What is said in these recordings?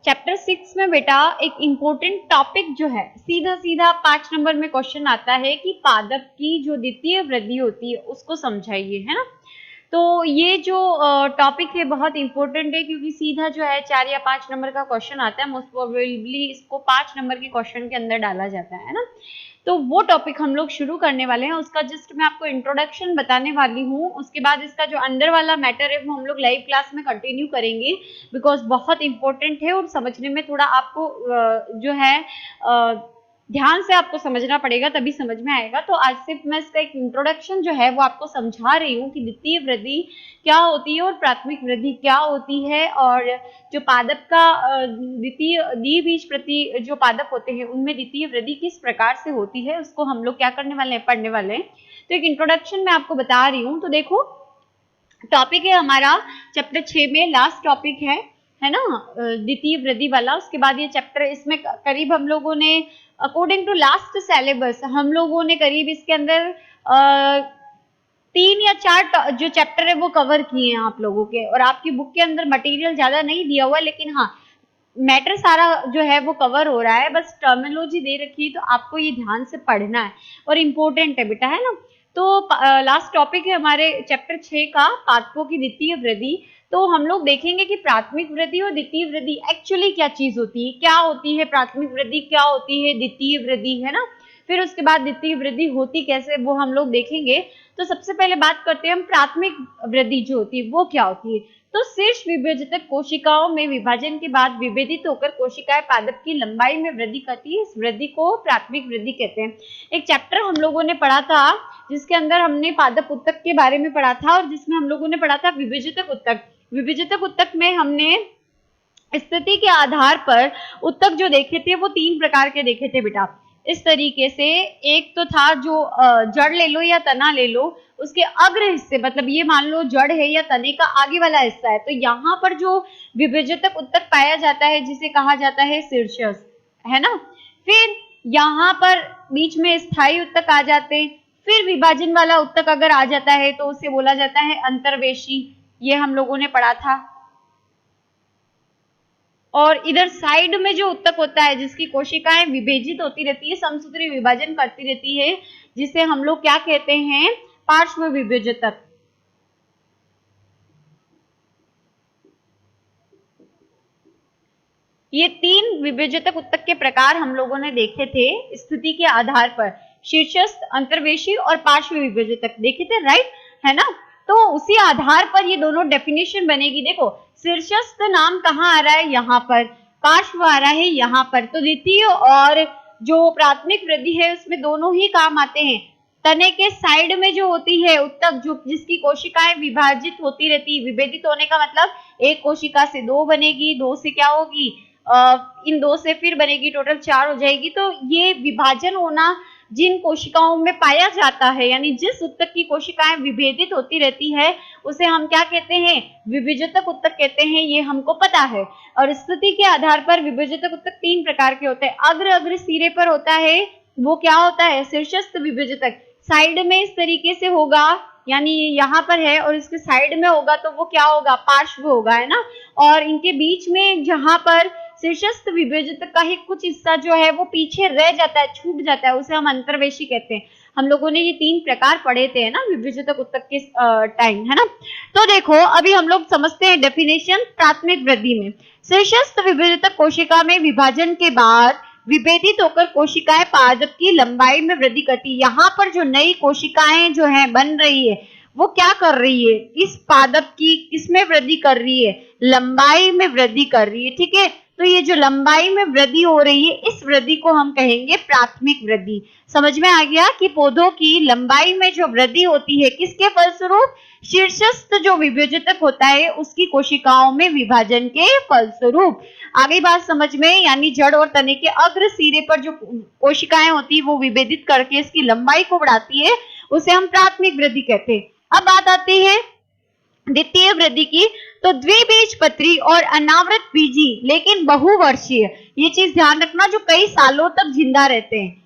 Chapter 6 में बेटा एक इम्पोर्टेंट टॉपिक जो है सीधा सीधा 5 नंबर में क्वेश्चन आता है कि पादप की जो द्वितीय वृद्धि होती है उसको समझाइए, है ना। तो ये जो टॉपिक है बहुत इंपॉर्टेंट है क्योंकि सीधा जो है 4 या 5 नंबर का क्वेश्चन आता है, मोस्ट प्रोबेबली इसको 5 नंबर के क्वेश्चन के अंदर डाला जाता है ना। तो वो टॉपिक हम लोग शुरू करने वाले हैं, उसका जस्ट मैं आपको इंट्रोडक्शन बताने वाली हूँ। उसके बाद इसका जो अंदर वाला मैटर है वो हम लोग लाइव क्लास में कंटिन्यू करेंगे बिकॉज बहुत इंपॉर्टेंट है और समझने में थोड़ा आपको जो है ध्यान से आपको समझना पड़ेगा, तभी समझ में आएगा। तो आज सिर्फ मैं इसका एक इंट्रोडक्शन जो है वो आपको समझा रही हूँ कि द्वितीय वृद्धि क्या होती है और प्राथमिक वृद्धि क्या होती है, और जो पादप का द्वितीय द्विबीजपत्री जो पादप होते हैं उनमें द्वितीय वृद्धि किस प्रकार से होती है उसको हम लोग क्या करने वाले हैं, पढ़ने वाले हैं। तो एक इंट्रोडक्शन मैं आपको बता रही हूँ। तो देखो टॉपिक है हमारा चैप्टर 6 में लास्ट टॉपिक है ना, द्वितीय वृद्धि वाला। उसके बाद ये चैप्टर, इसमें करीब हम लोगों ने अकॉर्डिंग टू लास्ट सिलेबस हम लोगों ने करीब इसके अंदर 3 या 4 जो चैप्टर है वो कवर किए हैं आप लोगों के, और आपकी बुक के अंदर मटेरियल ज्यादा नहीं दिया हुआ, लेकिन हाँ मैटर सारा जो है वो कवर हो रहा है, बस टर्मिनोलॉजी दे रखी है तो आपको ये ध्यान से पढ़ना है और इम्पोर्टेंट है बेटा, है ना। तो लास्ट टॉपिक है हमारे चैप्टर 6 का पादपों की द्वितीय वृद्धि। तो हम लोग देखेंगे कि प्राथमिक वृद्धि और द्वितीय वृद्धि एक्चुअली क्या चीज होती है, क्या होती है प्राथमिक वृद्धि, क्या होती है द्वितीय वृद्धि, है ना। फिर उसके बाद द्वितीय वृद्धि होती कैसे वो हम लोग देखेंगे। तो सबसे पहले बात करते हैं हम प्राथमिक वृद्धि जो होती है वो क्या होती है। तो शीर्ष विभाजित कोशिकाओं में विभाजन के बाद विभेदित होकर कोशिकाएं पादप की लंबाई में वृद्धि करती है, इस वृद्धि को प्राथमिक वृद्धि कहते हैं। एक चैप्टर हम लोगों ने पढ़ा था जिसके अंदर हमने पादप उत्तक के बारे में पढ़ा था और जिसमें हम लोगों ने पढ़ा था विभेजित उत्तक। विभेजित उत्तक में हमने स्थिति के आधार पर उत्तक जो देखे थे वो 3 प्रकार के देखे थे बेटा, इस तरीके से। एक तो था जो जड़ ले लो या तना ले लो, उसके अग्र हिस्से, मतलब ये मान लो जड़ है या तने का आगे वाला हिस्सा है, तो यहाँ पर जो विभेजितक उत्तक पाया जाता है जिसे कहा जाता है शीर्षस्थ, है ना। फिर यहाँ पर बीच में स्थायी उत्तक आ जाते हैं, फिर विभाजन वाला उत्तक अगर आ जाता है तो उसे बोला जाता है अंतर्वेशी, ये हम लोगों ने पढ़ा था। और इधर साइड में जो उत्तक होता है जिसकी कोशिकाएं विभेजित होती रहती है, समसूत्री विभाजन करती रहती है, जिसे हम लोग क्या कहते हैं, पार्श्व विभेजितक। ये 3 विभेजितक उत्तक के प्रकार हम लोगों ने देखे थे स्थिति के आधार पर, शीर्षस्थ, अंतर्वेशी और पार्श्व विभेजितक देखे थे, राइट, है ना। तो उसी आधार पर ये दोनों डेफिनेशन बनेगी। देखो शीर्षस्थ नाम कहाँ आ रहा है, यहाँ पर, पार्श्व आ रहा है यहाँ पर। तो द्वितीय और जो प्राथमिक वृद्धि है उसमें दोनों ही काम आते हैं। तने के साइड में जो होती है उत्तक, जो जिसकी कोशिकाएं विभाजित होती रहती है, विभेदित होने का मतलब एक कोशिका से 2 बनेगी, 2 से क्या होगी, इन 2 से फिर बनेगी, टोटल 4 हो जाएगी। तो ये विभाजन होना जिन कोशिकाओं में पाया जाता है, यानी जिस उत्तक की कोशिकाएं विभेदित होती रहती है उसे हम क्या कहते हैं, विभेजितक उत्तक कहते हैं, ये हमको पता है। और स्थिति के आधार पर विभेजितक उत्तक 3 प्रकार के होते हैं। अग्र सिरे पर होता है वो क्या होता है, शीर्षस्थ विभेजितक। साइड में इस तरीके से होगा, यानी यहाँ पर है और इसके साइड में होगा तो वो क्या होगा, पार्श्व होगा, है ना। और इनके बीच में जहां पर शीर्षस्थ विभेजितक का ही कुछ हिस्सा जो है वो पीछे रह जाता है, छूट जाता है, उसे हम अंतर्वेशी कहते हैं। हम लोगों ने ये 3 प्रकार पढ़े थे ना विभेजितक उत्तक के टाइम, है ना। तो देखो अभी हम लोग समझते हैं डेफिनेशन प्राथमिक वृद्धि में। शीर्षस्थ विभेजितक कोशिका में विभाजन के बाद विभेदित होकर कोशिकाएं पादप की लंबाई में वृद्धि करती है। यहाँ पर जो नई कोशिकाएं जो है बन रही है वो क्या कर रही है, इस पादप की किसमें वृद्धि कर रही है, लंबाई में वृद्धि कर रही है, ठीक है। तो ये जो लंबाई में वृद्धि हो रही है इस वृद्धि को हम कहेंगे प्राथमिक वृद्धि। समझ में आ गया कि पौधों की लंबाई में जो वृद्धि होती है किसके फलस्वरूप, शीर्षस्थ जो विभेजितक होता है उसकी कोशिकाओं में विभाजन के फलस्वरूप। आगे बात समझ में, यानी जड़ और तने के अग्र सिरे पर जो कोशिकाएं होती है वो विभेदित करके इसकी लंबाई को बढ़ाती है, उसे हम प्राथमिक वृद्धि कहते हैं। अब बात आती है द्वितीय वृद्धि की। तो द्विबीजपत्री और अनावृत बीजी लेकिन बहुवर्षीय, ये चीज ध्यान रखना, जो कई सालों तक जिंदा रहते हैं,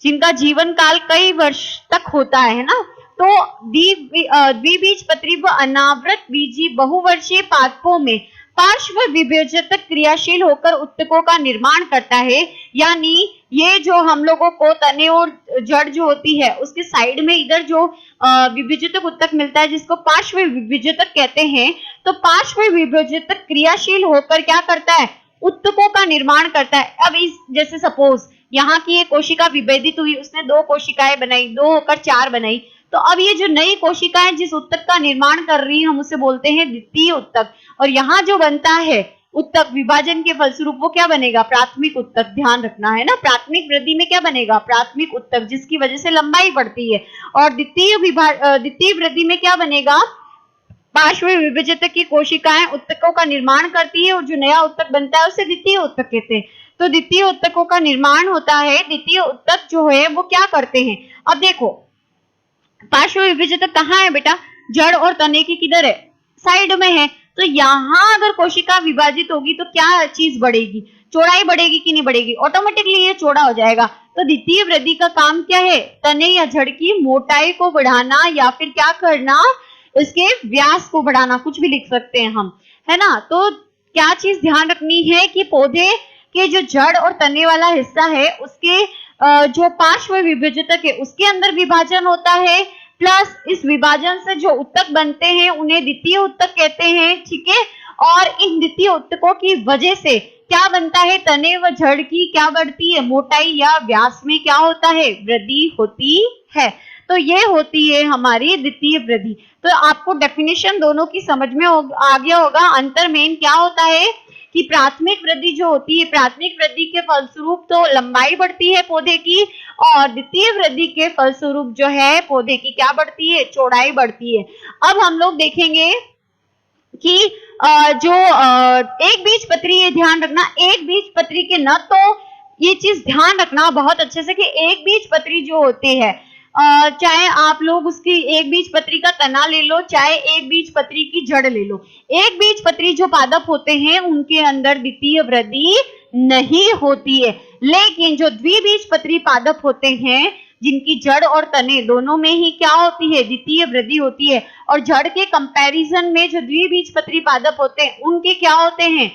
जिनका जीवन काल कई वर्ष तक होता है ना। तो द्विबीजपत्री व अनावृत बीजी बहुवर्षीय पादपों में पार्श्व विभेजक क्रियाशील होकर उत्तकों का निर्माण करता है, यानी ये जो हम लोगों को तने और जड़ जो होती है उसके साइड में इधर जो विभेजक उत्तक मिलता है जिसको पार्श्व विभेजक कहते हैं, तो पार्श्व विभेजक क्रियाशील होकर क्या करता है, उत्तकों का निर्माण करता है। अब इस जैसे सपोज यहाँ की एक कोशिका विभेदित हुई, उसने 2 कोशिकाएं बनाई, 2 होकर 4 बनाई, तो अब ये जो नई कोशिकाएं जिस उत्तक का निर्माण कर रही है हम उसे बोलते हैं द्वितीय उत्तक। और यहाँ जो बनता है उत्तक विभाजन के फलस्वरूप वो क्या बनेगा, प्राथमिक उत्तक। ध्यान रखना है ना, प्राथमिक वृद्धि में क्या बनेगा, प्राथमिक उत्तक, जिसकी वजह से लंबाई बढ़ती है। और द्वितीय वृद्धि में क्या बनेगा, पार्श्व विभेजक की कोशिकाएं उत्तकों का निर्माण करती है और जो नया उत्तक बनता है उसे द्वितीय उत्तक कहते हैं। तो द्वितीय उत्तकों का निर्माण होता है। द्वितीय उत्तक जो है वो क्या करते हैं, अब देखो पार्श्व विभेजक कहाँ है बेटा, जड़ और तने की किधर है, साइड में है। तो यहाँ अगर कोशिका विभाजित होगी तो क्या चीज बढ़ेगी, चौड़ाई बढ़ेगी कि नहीं बढ़ेगी, ऑटोमेटिकली ये चौड़ा हो जाएगा। तो द्वितीय वृद्धि का काम क्या है, तने या जड़ की मोटाई को बढ़ाना या फिर क्या करना, इसके व्यास को बढ़ाना, कुछ भी लिख सकते हैं हम, है ना। तो क्या चीज ध्यान रखनी है कि पौधे के जो जड़ और तने वाला हिस्सा है उसके जो पार्श्व विभेजक है उसके अंदर विभाजन होता है, प्लस इस विभाजन से जो उत्तक बनते हैं उन्हें द्वितीय उत्तक कहते हैं, ठीक है। और इन द्वितीय उत्तकों की वजह से क्या बनता है, तने व जड़ की क्या बढ़ती है, मोटाई या व्यास में क्या होता है, वृद्धि होती है। तो ये होती है हमारी द्वितीय वृद्धि। तो आपको डेफिनेशन दोनों की समझ में आ गया होगा। अंतर मेन क्या होता है कि प्राथमिक वृद्धि जो होती है, प्राथमिक वृद्धि के फलस्वरूप तो लंबाई बढ़ती है पौधे की, और द्वितीय वृद्धि के फलस्वरूप जो है पौधे की क्या बढ़ती है, चौड़ाई बढ़ती है। अब हम लोग देखेंगे कि जो एक बीजपत्री है, ध्यान रखना, एक बीजपत्री के न तो ये चीज ध्यान रखना बहुत अच्छे से कि एक बीजपत्री जो होते हैं चाहे आप लोग उसकी एक बीजपत्री का तना ले लो, चाहे एक बीजपत्री की जड़ ले लो, एक बीजपत्री जो पादप होते हैं उनके अंदर द्वितीय वृद्धि नहीं होती है। लेकिन जो द्विबीजपत्री पादप होते हैं जिनकी जड़ और तने दोनों में ही क्या होती है, द्वितीय वृद्धि होती है। और जड़ के कंपैरिजन में जो द्विबीजपत्री पादप होते हैं उनके क्या होते हैं,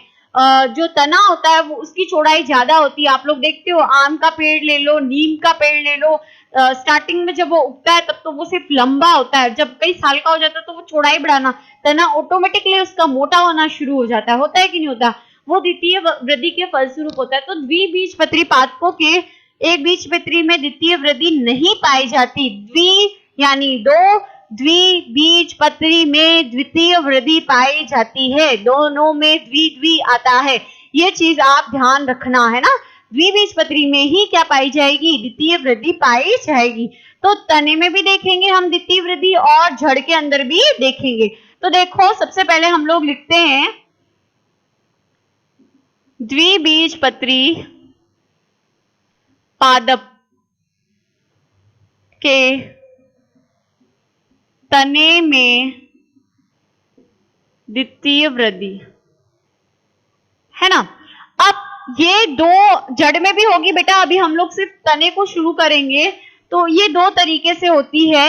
जो तना होता है वो उसकी चौड़ाई ज्यादा होती है। आप लोग देखते हो आम का पेड़ ले लो, नीम का पेड़ ले लो, स्टार्टिंग में जब वो उगता है तब तो वो सिर्फ लंबा होता है, जब कई साल का हो जाता है तो वो चौड़ाई बढ़ाना, तना ऑटोमेटिकली उसका मोटा होना शुरू हो जाता है कि नहीं होता, वो द्वितीय वृद्धि के फलस्वरूप होता है। तो द्विबीजपत्री पादपों के एक बीजपत्री में द्वितीय वृद्धि नहीं पाई जाती, यानी 2 द्विबीजपत्री में द्वितीय वृद्धि पाई जाती है, दोनों में द्वि आता है। ये चीज आप ध्यान रखना है ना, द्विबीजपत्री में ही क्या पाई जाएगी, द्वितीय वृद्धि पाई जाएगी। तो तने में भी देखेंगे हम द्वितीय वृद्धि और जड़ के अंदर भी देखेंगे। तो देखो सबसे पहले हम लोग लिखते हैं द्विबीजपत्री पादप के तने में द्वितीय वृद्धि, है ना। अब ये 2 जड़ में भी होगी बेटा, अभी हम लोग सिर्फ तने को शुरू करेंगे। तो ये 2 तरीके से होती है,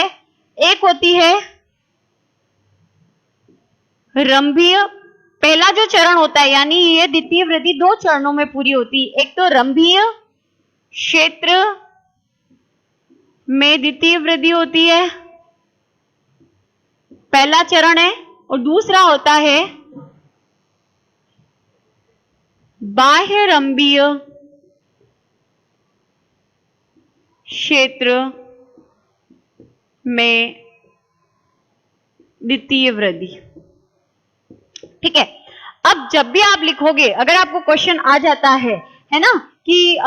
एक होती है रंभीय, पहला जो चरण होता है, यानी ये द्वितीय वृद्धि 2 चरणों में पूरी होती है। एक तो रंभीय क्षेत्र में द्वितीय वृद्धि होती है, पहला चरण है, और दूसरा होता है बाह्य रंभीय क्षेत्र में द्वितीय वृद्धि, ठीक है। अब जब भी आप लिखोगे, अगर आपको क्वेश्चन आ जाता है ना, कि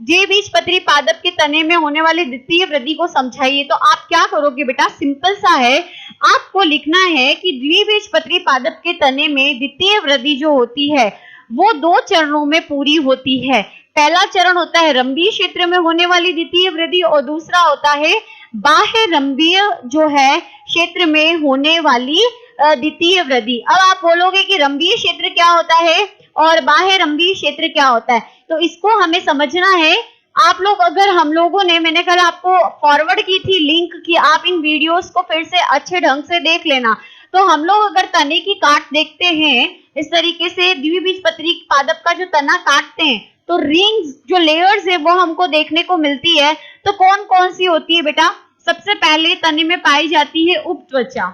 द्विबीजपत्री पादप के तने में होने वाली द्वितीय वृद्धि को समझाइए, तो आप क्या करोगे बेटा, सिंपल सा है, आपको लिखना है कि द्विबीजपत्री पादप के तने में द्वितीय वृद्धि जो होती है वो 2 चरणों में पूरी होती है। पहला चरण होता है रंभीय क्षेत्र में होने वाली द्वितीय वृद्धि, और दूसरा होता है बाह्य रंभीय जो है क्षेत्र में होने वाली द्वितीय वृद्धि। अब आप बोलोगे कि रंभीय क्षेत्र क्या होता है और बाह्य रंभीय क्षेत्र क्या होता है, तो इसको हमें समझना है आप लोग अगर हम लोगों ने, मैंने कल आपको फॉरवर्ड की थी लिंक कि आप इन वीडियोस को फिर से अच्छे ढंग से देख लेना। तो हम लोग अगर तने की काट देखते हैं इस तरीके से, द्विबीजपत्री पादप का जो तना काटते हैं तो रिंग्स जो लेयर्स है वो हमको देखने को मिलती है। तो कौन कौन सी होती है बेटा? सबसे पहले तने में पाई जाती है उपत्वचा,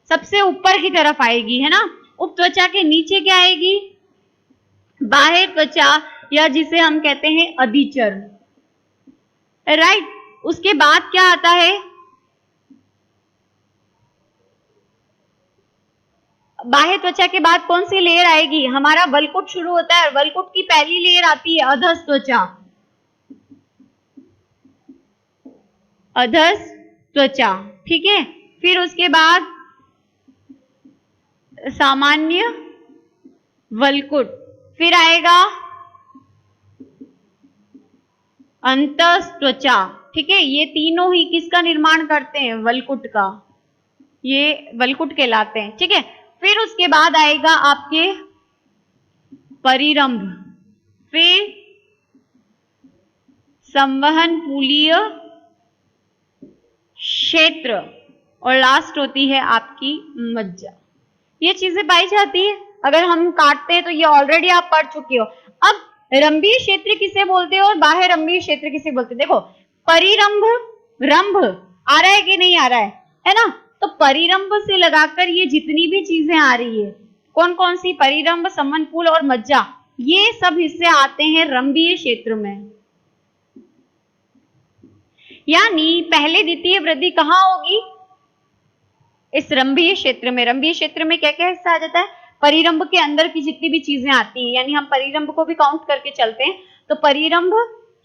सबसे ऊपर की तरफ आएगी, है ना। उपत्वचा के नीचे क्या आएगी? बाह्य त्वचा, या जिसे हम कहते हैं अधिचर्म, राइट। उसके बाद क्या आता है? बाह्य त्वचा के बाद कौन सी लेयर आएगी? हमारा वलकुट शुरू होता है, वलकुट की पहली लेयर आती है अधस त्वचा, अधस त्वचा, ठीक है। फिर उसके बाद सामान्य वलकुट, फिर आएगा अंतस त्वचा, ठीक है। ये तीनों ही किसका निर्माण करते हैं? वलकुट का, ये वलकुट कहलाते हैं, ठीक है। फिर उसके बाद आएगा आपके परिरंभ, फिर संवहन पूलीय क्षेत्र, और लास्ट होती है आपकी मज्जा। ये चीजें पाई जाती है। अगर हम काटते हैं तो ये ऑलरेडी आप पढ़ चुके हो। अब रंभीय क्षेत्र किसे बोलते हो और बाह्य रंभीय क्षेत्र किसे बोलते हैं? देखो, परिरंभ, रंभ आ रहा है कि नहीं आ रहा है ना। तो परिरंभ से लगाकर ये जितनी भी चीजें आ रही है, कौन कौन सी? परिरंभ, समनपूल और मज्जा, ये सब हिस्से आते हैं रंभीय क्षेत्र में। यानी पहले द्वितीय वृद्धि कहाँ होगी? इस रंभीय क्षेत्र में। रंभीय क्षेत्र में क्या क्या हिस्सा आ जाता है? परिरंभ के अंदर की जितनी भी चीजें आती है, यानी हम परिरंभ को भी काउंट करके चलते हैं। तो परिरंभ,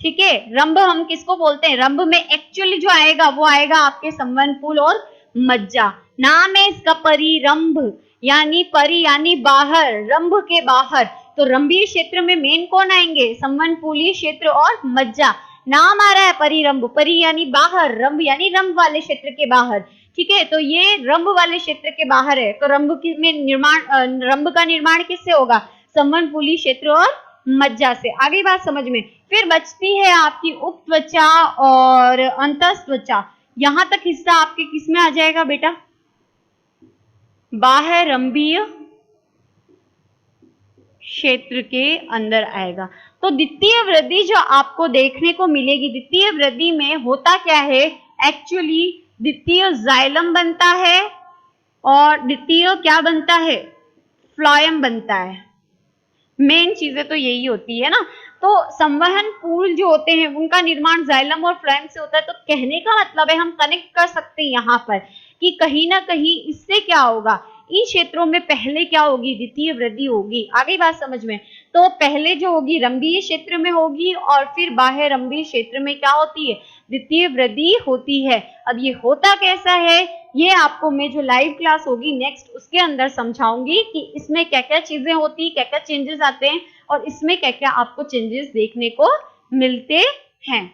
ठीक है। रंभ हम किसको बोलते हैं? रंभ में एक्चुअली जो आएगा वो आएगा आपके संवहनपूल और मज्जा। नाम है इसका परिरंभ, यानी परि यानी बाहर, रंभ के बाहर। तो रंभीय क्षेत्र में मेन कौन आएंगे? संवहनपूलीय क्षेत्र और मज्जा। नाम आ रहा है परिरंभ, परि यानी बाहर, रंभ यानी रंभ वाले क्षेत्र के बाहर, ठीक है। तो ये रंभ वाले क्षेत्र के बाहर है। तो रंभ में निर्माण, रंभ का निर्माण किससे होगा? संवहनपूलीय क्षेत्र और मज्जा से। आगे बात समझ में। फिर बचती है आपकी उपत्वचा और अंतस त्वचा। यहां तक हिस्सा आपके किस में आ जाएगा बेटा? बाह्य रंभीय क्षेत्र के अंदर आएगा। तो द्वितीय वृद्धि जो आपको देखने को मिलेगी, द्वितीय वृद्धि में होता क्या है? एक्चुअली द्वितीय जाइलम बनता है और द्वितीय क्या बनता है? फ्लोएम बनता है। मेन चीजें तो यही होती है ना। तो संवहन पूल जो होते हैं उनका निर्माण जाइलम और फ्लोएम से होता है। तो कहने का मतलब है, हम कनेक्ट कर सकते हैं यहाँ पर कि कहीं ना कहीं इससे क्या होगा? इन क्षेत्रों में पहले क्या होगी? द्वितीय वृद्धि होगी। आगे बात समझ में। तो पहले जो होगी रंभीय क्षेत्र में होगी और फिर बाह्य रंभीय क्षेत्र में क्या होती है? द्वितीय वृद्धि होती है। अब ये होता कैसा है, ये आपको मैं जो लाइव क्लास होगी नेक्स्ट उसके अंदर समझाऊंगी कि इसमें क्या क्या चीजें होती है, क्या क्या चेंजेस आते हैं और इसमें क्या क्या आपको चेंजेस देखने को मिलते हैं।